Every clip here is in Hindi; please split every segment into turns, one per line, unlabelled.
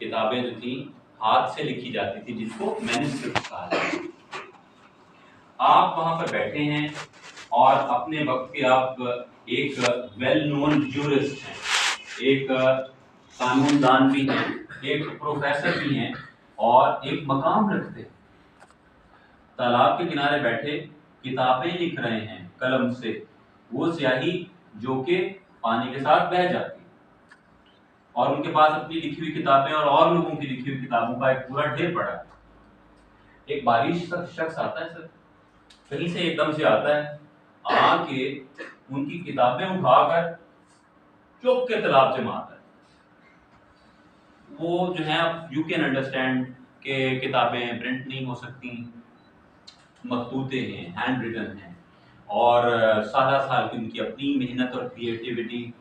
किताबें जो थी हाथ से लिखी जाती थी, जिसको मैन्युस्क्रिप्ट कहा जाता है। आप वहां पर बैठे हैं और अपने वक्त के आप एक वेल नोन ज्यूरिस्ट हैं, एक कानूनदान भी हैं, एक प्रोफेसर भी हैं और एक मकाम रखते हैं। तालाब के किनारे बैठे किताबें लिख रहे हैं कलम से, वो स्याही जो कि पानी के साथ बह जाती है, और उनके पास अपनी लिखी हुई किताबें और लोगों की लिखी हुई किताबों का एक पूरा ढेर पड़ा है। एक बारिश का शख्स आता है सर, कहीं से एकदम से आता है, आके उनकी किताबें उठाकर चुप के तालाब से मारता है। वो जो है, यू कैन अंडरस्टैंड कि किताबें प्रिंट नहीं हो सकती, मखतूते हैं, हैंड रिटन हैं, और सारा साल की उनकी अपनी मेहनत और क्रिएटिविटी,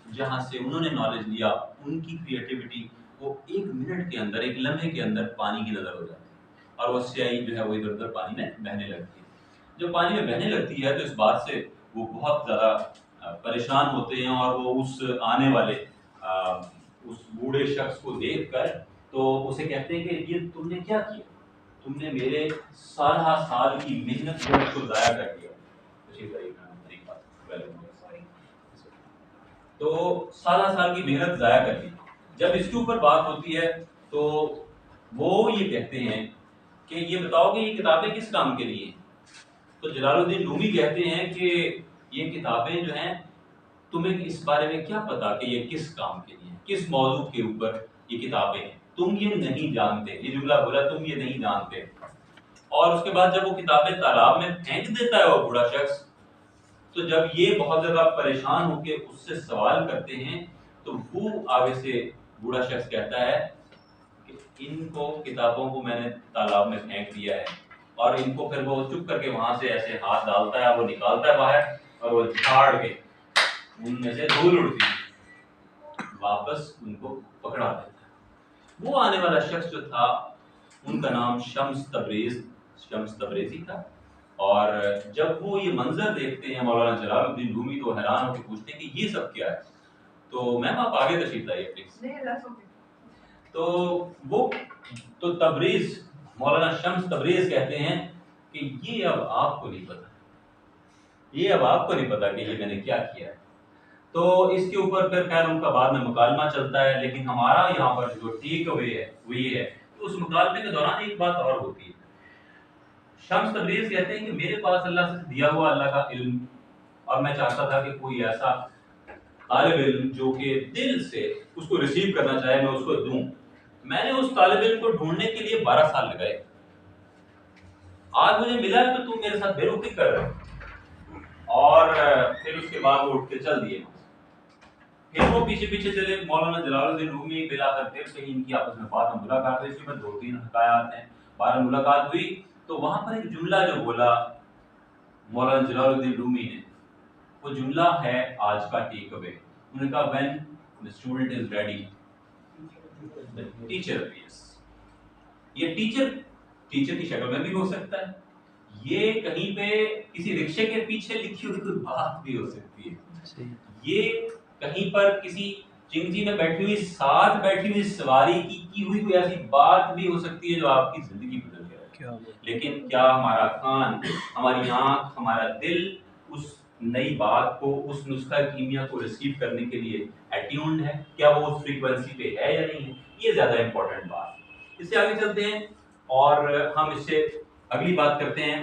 जहाँ से उन्होंने नॉलेज लिया, उनकी क्रिएटिविटी वो एक मिनट के अंदर, एक लम्हे के अंदर पानी की नजर हो जाती है, और वो स्याही जो है वो इधर उधर पानी में बहने लगती है। जब पानी में बहने लगती है तो इस बात से वो बहुत ज़्यादा परेशान होते हैं, और वो उस आने वाले उस बूढ़े शख्स को देखकर तो उसे कहते हैं कि ये तुमने क्या किया, तुमने मेरे साल की मेहनत को ज़ाया कर दिया। तो साल की मेहनत ज़ाया कर दी। जब इसके ऊपर बात होती है तो वो ये कहते हैं कि ये बताओ कि ये किताबें किस काम के लिए हैं। तो जलालुद्दीन रूमी कहते हैं कि ये किताबें जो हैं, तुम्हें इस बारे में क्या पता कि ये किस काम के लिए, किस मौजू के ऊपर ये किताबें हैं, तुम ये नहीं जानते। ये जुमला बोला, तुम ये नहीं जानते। और उसके बाद जब वो किताबें तालाब में फेंक देता है वो बूढ़ा शख्स, तो जब ये बहुत ज्यादा परेशान होकर उससे सवाल करते हैं, तो वो आगे से बूढ़ा शख्स कहता है कि इनको किताबों को मैंने तालाब में फेंक दिया है, और इनको फिर वो चुप करके वहां से ऐसे हाथ डालता है, वो निकालता है बाहर, और वो झाड़ के उनमें से धूल उड़ती वापस उनको पकड़ा देता है। वो आने वाला शख्स जो था, उनका नाम शम्स तबरेज़ी था। और जब वो ये मंजर देखते हैं मौलाना जलालुद्दीन रूमी, तो हैरान होकर पूछते हैं कि ये सब क्या है। तो मैम आप आगे तशरीफ लाइए प्लीज। तो वो तो तबरेज़, मौलाना शम्स तबरेज़ कहते हैं कि ये अब आपको नहीं पता, ये अब आपको नहीं पता कि ये मैंने क्या किया है। तो इसके ऊपर फिर खैर उनका बाद में मुकालमा चलता है, लेकिन हमारा यहाँ पर जो टेक अवे है वो ये है कि उस मुकालमे के दौरान एक बात और होती है। शम्स तबरेज़ कहते हैं कि मेरे पास अल्लाह से दिया हुआ अल्लाह का इल्म, और मैं चाहता था कि कोई ऐसा तालिब इल्म जो कि दिल से उसको रिसीव करना चाहे, मैं उसको दूं। मैंने उस तालिब इल्म को ढूंढने के लिए 12 साल लगाए। आज मुझे मिला है तो तुम मेरे साथ बेरुखी कर रहे हो। और फिर उसके बाद वो उठ के चल दिए। फिर वो पीछे पीछे चले। मौलाना जलालुद्दीन रूमी मिलाकर फिर कहीं इनकी आपस में बात में मुलाकात हुई। इसके बाद 2-3 हकायात हैं। 12 मुलाकात हुई तो वहां पर एक जुमला जो बोला मौलाना जलालुद्दीन रूमी ने, वो जुमला है आज का टेक अवे। उन्होंने कहा when the student is ready the teacher appears. ये टीचर की शक्ल में भी हो सकता है, ये कहीं पे किसी रिक्शे के पीछे लिखी हुई कोई बात भी हो सकती है, ये कहीं पर किसी चिंगी में बैठी हुई, साथ बैठी हुई सवारी की हुई कोई ऐसी बात भी हो सकती है जो आपकी जिंदगी बदल गया। लेकिन क्या हमारा कान, हमारी आंख, हमारा दिल उस नई बात को, उस नुस्खा कीमिया को रिसीव करने के लिए एट्यून्ड है? क्या वो उस फ्रीक्वेंसी पे है या नहीं है? ये ज्यादा इंपॉर्टेंट बात। इससे आगे चलते हैं और हम इससे अगली बात करते हैं।